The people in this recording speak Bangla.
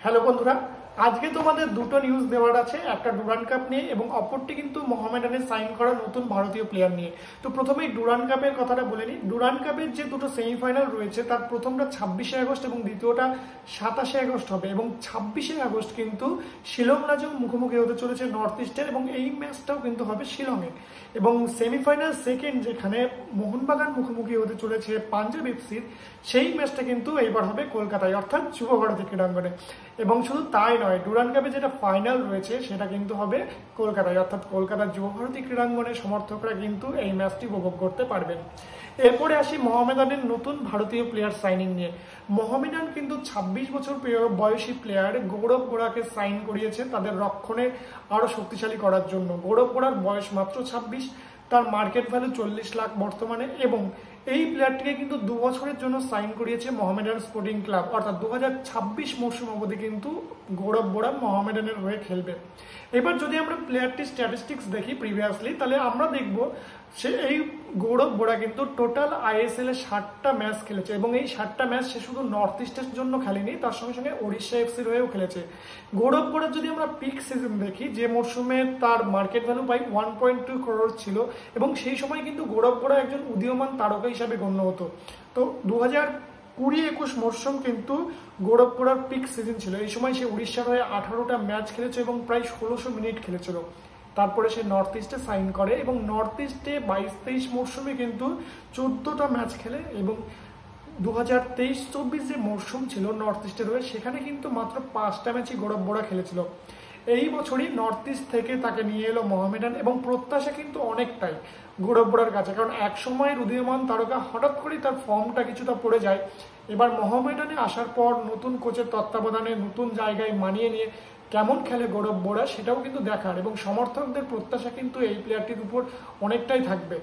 হ্যালো বন্ধুরা, আজকে তোমাদের দুটো নিউজ দেওয়ার আছে, একটা ডুরান্ড কাপ নিয়ে এবং অপরটি কিন্তু মোহামেডানের সাইন করা নতুন ভারতীয় প্লেয়ার নিয়ে। তো প্রথমেই ডুরান্ড কাপের কথাটা বলে নিই। ডুরান্ড কাপের যে দুটো সেমিফাইনাল রয়েছে তার প্রথমটা 26শে আগস্ট এবং দ্বিতীয়টা 27শে আগস্ট হবে, এবং 26শে আগস্ট কিন্তু শিলং রাজ্য মুখোমুখি হতে চলেছে নর্থ ইস্টের, এবং এই ম্যাচটাও কিন্তু হবে শিলংয়ে। এবং সেমিফাইনাল সেকেন্ড যেখানে মোহনবাগান মুখোমুখি হতে চলেছে পাঞ্জাব এফসির, সেই ম্যাচটা কিন্তু এইবার হবে কলকাতায়, অর্থাৎ যুব ভারতী ক্রীড়াঙ্গনে। এবং শুধু তাই নয়, ডুরান্ড কাপে যেটা ফাইনাল রয়েছে সেটা কিন্তু হবে কলকাতায়, অর্থাৎ কলকাতার যুব ভারতী ক্রীড়াঙ্গনে সমর্থকরা কিন্তু এই ম্যাচটি উপভোগ করতে পারবেন। এরপরে আসি মোহামেডানের নতুন ভারতীয় প্লেয়ার সাইনিং নিয়ে। মোহামেডান কিন্তু 26 বছর বয়সী প্লেয়ার গৌরব গোড়াকে সাইন করিয়েছে তাদের রক্ষণে আরো শক্তিশালী করার জন্য। গৌরব গোড়ার বয়স মাত্র 26, তার মার্কেট ভ্যালু 40 লাখ বর্তমানে, এবং এই প্লেয়ারটিকে কিন্তু 2 বছরের জন্য সাইন করিয়েছে মোহামেডান স্পোর্টিং ক্লাব, অর্থাৎ 2026 মৌসুম অবধি কিন্তু গৌরব গোড়া মোহামেডানের হয়ে খেলবে। এবার যদি আমরা প্লেয়ারটির স্ট্যাটিস্টিক্স দেখি প্রিভিয়াসলি, তাহলে আমরা দেখব এই গৌরব গোড়া কিন্তু টোটাল আইএসএল এ 60টা ম্যাচ খেলেছে, এবং এই 60টা ম্যাচ সে শুধু নর্থ ইস্টের জন্য খেলেনি, তার সঙ্গে সঙ্গে ওড়িশা এফসির হয়েও খেলেছে। গৌরব গোড়ার যদি আমরা পিক সিজন দেখি, যে মরশুমে তার মার্কেট ভ্যালু প্রায় 1.2 করোড় ছিল, এবং সেই সময় কিন্তু গৌরব গোড়া একজন উদীয়মান তারকা হিসাবে গণ্য হতো। তো 2020-21 মরশুম কিন্তু গৌরব গোড়ার পিক সিজন ছিল। এই সময় সে উড়িষ্যার হয়ে 18টা ম্যাচ খেলেছে এবং প্রায় 1600 মিনিট খেলেছিল। তারপরে সে নর্থ ইস্টে সাইন করে, এবং নর্থ ইস্টে 22-23 মরশুমে কিন্তু 14টা ম্যাচ খেলে, এবং 2023-24 যে মরশুম ছিল নর্থ ইস্টের হয়ে, সেখানে কিন্তু মাত্র 5টা ম্যাচই গৌরব গোড়া খেলেছিল। এই বছরই নর্থ ইস্ট থেকে তাকে নিয়ে এলো মোহামেডান, এবং প্রত্যাশা কিন্তু অনেকটাই গৌরব গোড়ার কাছে, কারণ এক সময়ের উদীয়মান তারকা হঠাৎ করেই তার ফর্মটা কিছুটা পড়ে যায়। এবার মোহামেডানে আসার পর নতুন কোচের তত্ত্বাবধানে নতুন জায়গায় মানিয়ে নিয়ে কেমন খেলে গৌরব গোড়া, সেটাও কিন্তু দেখার, এবং সমর্থকদের প্রত্যাশা কিন্তু এই প্লেয়ারটির উপর অনেকটাই থাকবে।